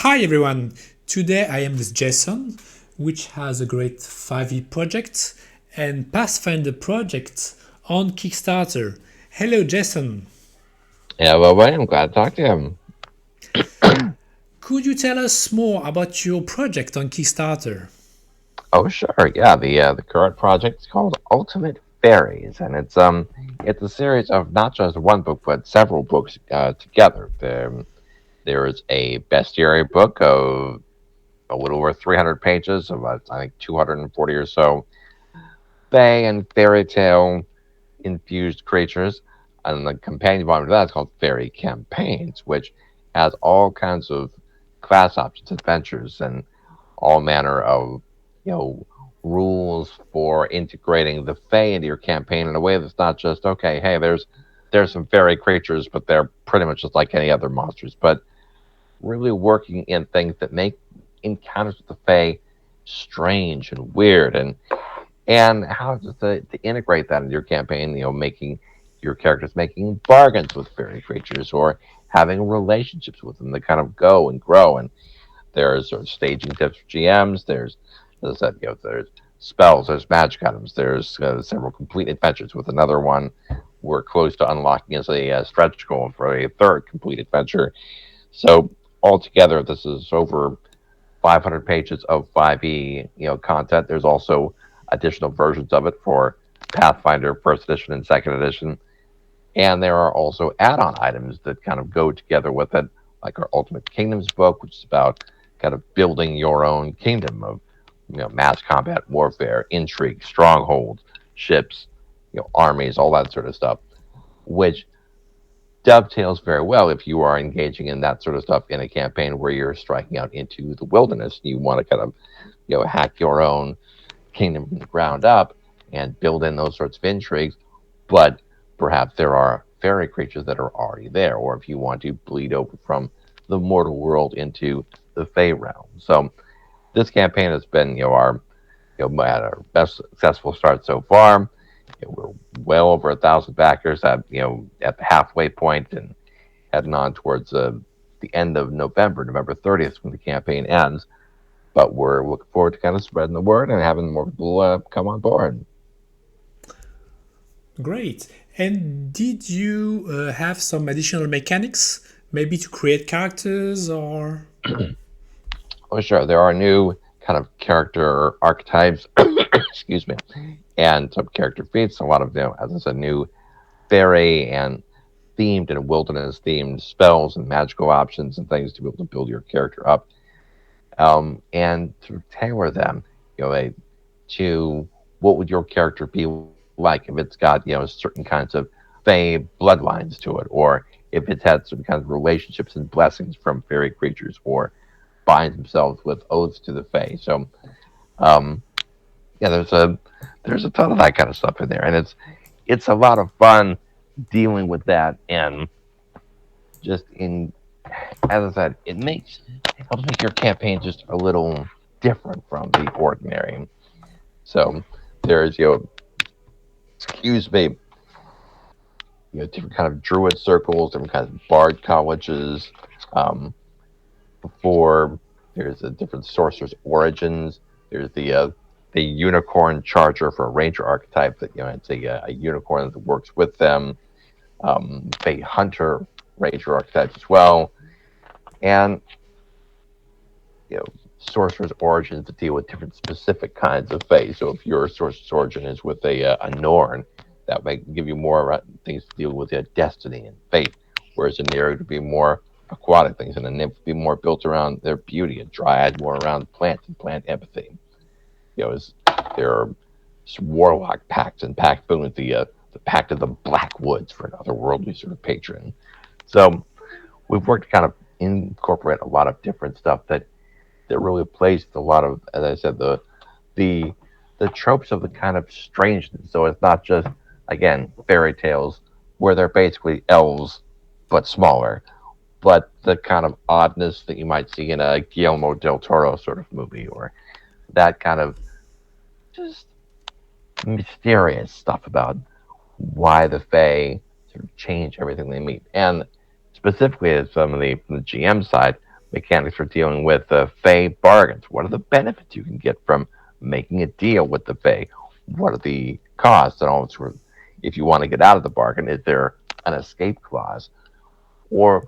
Hi everyone! Today I am with Jason, which has a great 5e project and Pathfinder project on Kickstarter. Hello Jason! Yeah, well, Wayne, I'm glad to talk to him. Could you tell us more about your project on Kickstarter? Oh, sure. Yeah, the current project is called Ultimate Faeries, and it's a series of not just one book but several books together. There is a bestiary book of a little over 300 pages of I think 240 or so fae and fairy tale infused creatures, and the companion volume to that is called Fairy Campaigns, which has all kinds of class options, adventures, and all manner of you know rules for integrating the Fae into your campaign in a way that's not just okay. Hey, there's some fairy creatures, but they're pretty much just like any other monsters. But really working in things that make encounters with the Fae strange and weird, and how to integrate that into your campaign. Making your characters making bargains with fairy creatures or having relationships with them that kind of go and grow. And there's sort of staging tips for GMs. There's, as I said, there's spells, there's magic items, there's several complete adventures. With another one, we're close to unlocking as a stretch goal for a third complete adventure. So altogether, this is over 500 pages of 5e content. There's also additional versions of it for Pathfinder First Edition and Second Edition, and there are also add-on items that kind of go together with it, like our Ultimate Kingdoms book, which is about kind of building your own kingdom of mass combat warfare, intrigue, strongholds, ships, armies, all that sort of stuff, which dovetails very well if you are engaging in that sort of stuff in a campaign where you're striking out into the wilderness. You want to kind of hack your own kingdom from the ground up and build in those sorts of intrigues, but perhaps there are fairy creatures that are already there, or if you want to bleed over from the mortal world into the Fey realm. So this campaign has been our at our best successful start so far. We're well over 1,000 backers at the halfway point, and heading on towards the end of November, November 30th, when the campaign ends. But we're looking forward to kind of spreading the word and having more people come on board. Great! And did you have some additional mechanics, maybe to create characters or. Oh, sure. There are new kind of character archetypes, excuse me, and some character feats. A lot of them, as I said, new fairy and themed and wilderness themed spells and magical options and things to be able to build your character up, and to tailor them, to what would your character be like if it's got certain kinds of fey bloodlines to it, or if it's had some kind of relationships and blessings from fairy creatures, or binds themselves with oaths to the Fae. So, um, yeah, there's a ton of that kind of stuff in there, and it's a lot of fun dealing with that, and just in as I said, it helps make your campaign just a little different from the ordinary. So there's excuse me, different kind of druid circles, different kinds of bard colleges. Um, before there's a different sorcerer's origins. There's the unicorn charger for a ranger archetype that it's a unicorn that works with them. A hunter ranger archetypes as well, and you know sorcerer's origins to deal with different specific kinds of fae. So if your sorcerer's origin is with a Norn, that might give you more things to deal with destiny and fate, whereas a Nero would be more aquatic things, and a nymph would be more built around their beauty, a dryad more around plants and plant empathy. As there are warlock pacts and pact boons, the pact of the black woods for an otherworldly sort of patron. So we've worked to kind of incorporate a lot of different stuff that really plays with a lot of, as I said, the the tropes of the kind of strangeness. So it's not just again fairy tales where they're basically elves but smaller, but the kind of oddness that you might see in a Guillermo del Toro sort of movie, or that kind of just mysterious stuff about why the Fae sort of change everything they meet. And specifically as some of the from the GM side, mechanics for dealing with Fae bargains. What are the benefits you can get from making a deal with the Fae? What are the costs and all sort of, if you want to get out of the bargain, is there an escape clause? Or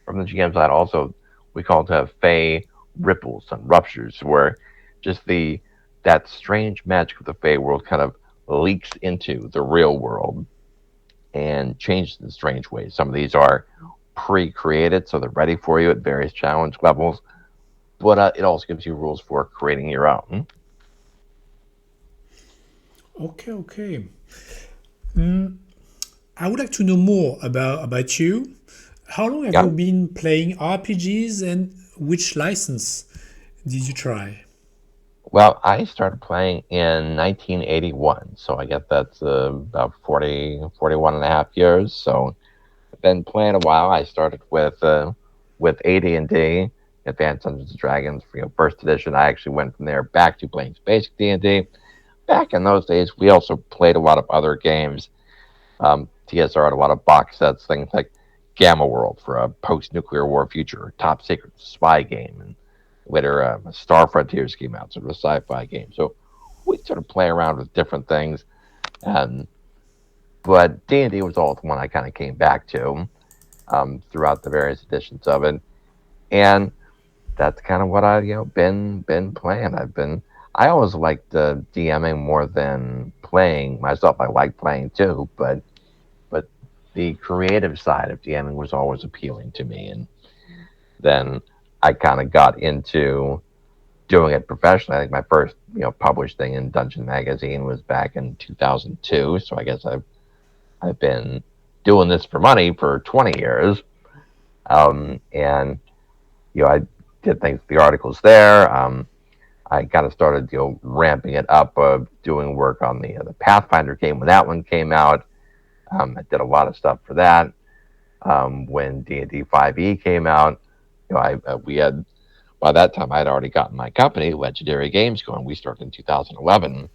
from the GM side, also we call it Fae ripples and ruptures, where just the that strange magic of the Fae world kind of leaks into the real world and changes in strange ways. Some of these are pre-created, so they're ready for you at various challenge levels, but it also gives you rules for creating your own. Okay, okay. I would like to know more about you. How long have Yeah. you been playing RPGs and which license did you try? Well, I started playing in 1981, so I guess that's about 41 and a half years. So I've been playing a while. I started with AD&D, Advanced Dungeons and Dragons, first edition. I actually went from there back to playing basic D&D. Back in those days, we also played a lot of other games. TSR had a lot of box sets, things like Gamma World for a post-nuclear war future, Top Secret spy game, and later Star Frontiers came out, sort of a sci-fi game. So we sort of play around with different things, and but D&D was all the one I kind of came back to throughout the various editions of it, and that's kind of what I been playing. I always liked DMing more than playing myself. I like playing too, but the creative side of DMing was always appealing to me. And then I kind of got into doing it professionally. I think my first published thing in Dungeon Magazine was back in 2002. So I guess I've been doing this for money for 20 years. And I did things, the articles there. I kind of started ramping it up, doing work on the Pathfinder game when that one came out. I did a lot of stuff for that. When D&D 5e came out, we had by that time I had already gotten my company, Legendary Games, going. We started in 2011.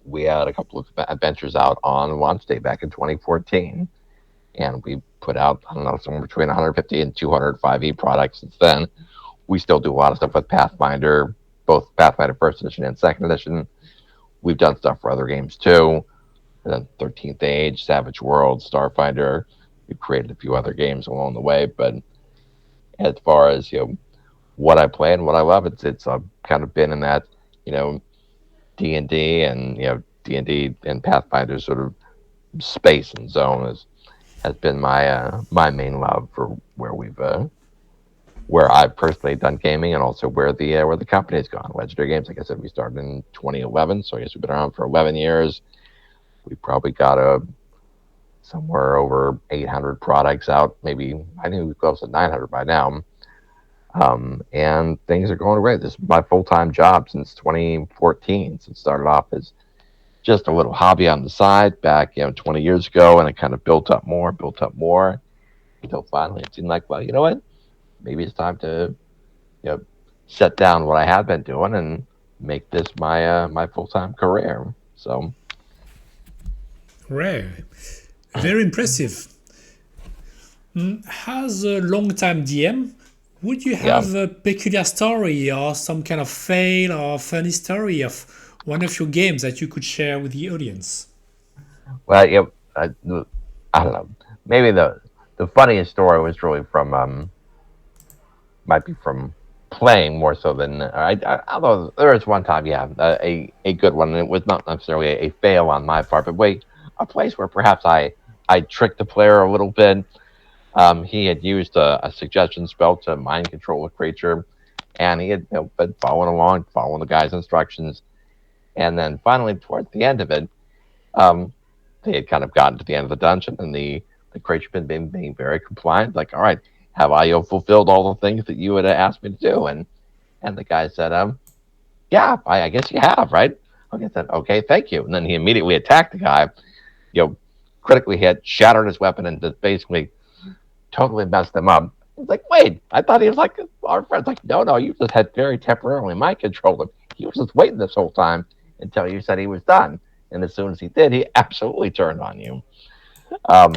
We had a couple of adventures out on launch day back in 2014, and we put out, I don't know, somewhere between 150 and 200 5e products since then. We still do a lot of stuff with Pathfinder, both Pathfinder First Edition and Second Edition. We've done stuff for other games too. 13th Age, Savage World, Starfinder. We've created a few other games along the way, but as far as what I play and what I love, it's kind of been in that you know D&D and D&D and Pathfinder sort of space and zone has been my main love for where I've personally done gaming, and also where the company's gone. Legendary Games, like I said, we started in 2011, so I guess we've been around for 11 years. We probably got somewhere over 800 products out. Maybe I think we're close to 900 by now. And things are going great. This is my full time job since 2014. So it started off as just a little hobby on the side back 20 years ago, and it kind of built up more until finally it seemed like, well, you know what? Maybe it's time to you know set down what I had been doing and make this my full time career. So Rare. Very impressive. As a long-time DM, would you yeah, have a peculiar story or some kind of fail or funny story of one of your games that you could share with the audience? well, I don't know. Maybe the funniest story was really from might be from playing more so than although there was one time, yeah, a good one, and it was not necessarily a fail on my part, but wait, a place where perhaps I tricked the player a little bit. He had used a suggestion spell to mind control a creature, and he had been following along, following the guy's instructions, and then finally towards the end of it, um, they had kind of gotten to the end of the dungeon, and the creature had been being very compliant, like, all right, have I fulfilled all the things that you had asked me to do? And the guy said, yeah, I guess you have, right? Okay, I said, okay, thank you. And then he immediately attacked the guy, you know, critically hit, shattered his weapon, and just basically totally messed him up. It's like, wait, I thought he was like our friend. Like, no, you just had very temporarily mind controlled him. He was just waiting this whole time until you said he was done. And as soon as he did, he absolutely turned on you. Um,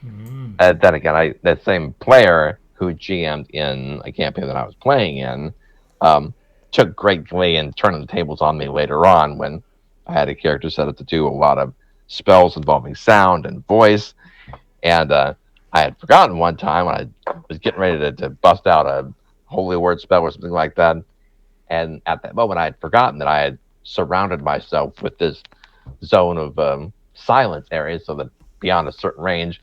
and then again, that same player who GM'd in a campaign that I was playing in, um, took great glee in turning the tables on me later on when I had a character set up to do a lot of spells involving sound and voice. And I had forgotten one time when I was getting ready to bust out a holy word spell or something like that. And at that moment, I had forgotten that I had surrounded myself with this zone of silence area so that beyond a certain range,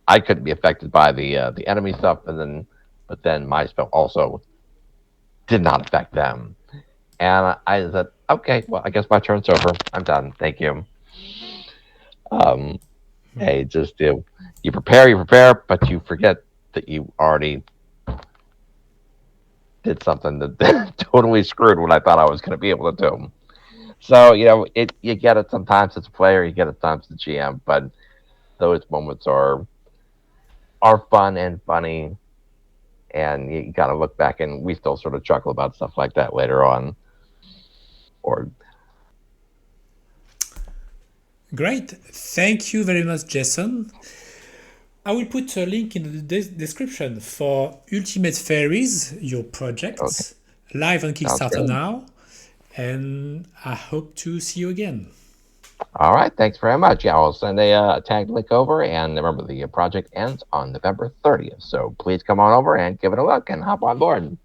I couldn't be affected by the enemy stuff. But then my spell also did not affect them. And I said, okay, well, I guess my turn's over. I'm done. Thank you. Um, hey, just you prepare, but you forget that you already did something that totally screwed what I thought I was going to be able to do. So you get it sometimes as a player, you get it sometimes as a GM, but those moments are fun and funny, and you got to look back, and we still sort of chuckle about stuff like that later on. Or Great. Thank you very much, Jason. I will put a link in the description for Ultimate Fairies, your okay, project, live on sounds Kickstarter good. now. And I hope to see you again. All right, thanks very much. Yeah, I'll send a tagged link over, and remember the project ends on November 30th. So please come on over and give it a look and hop on board.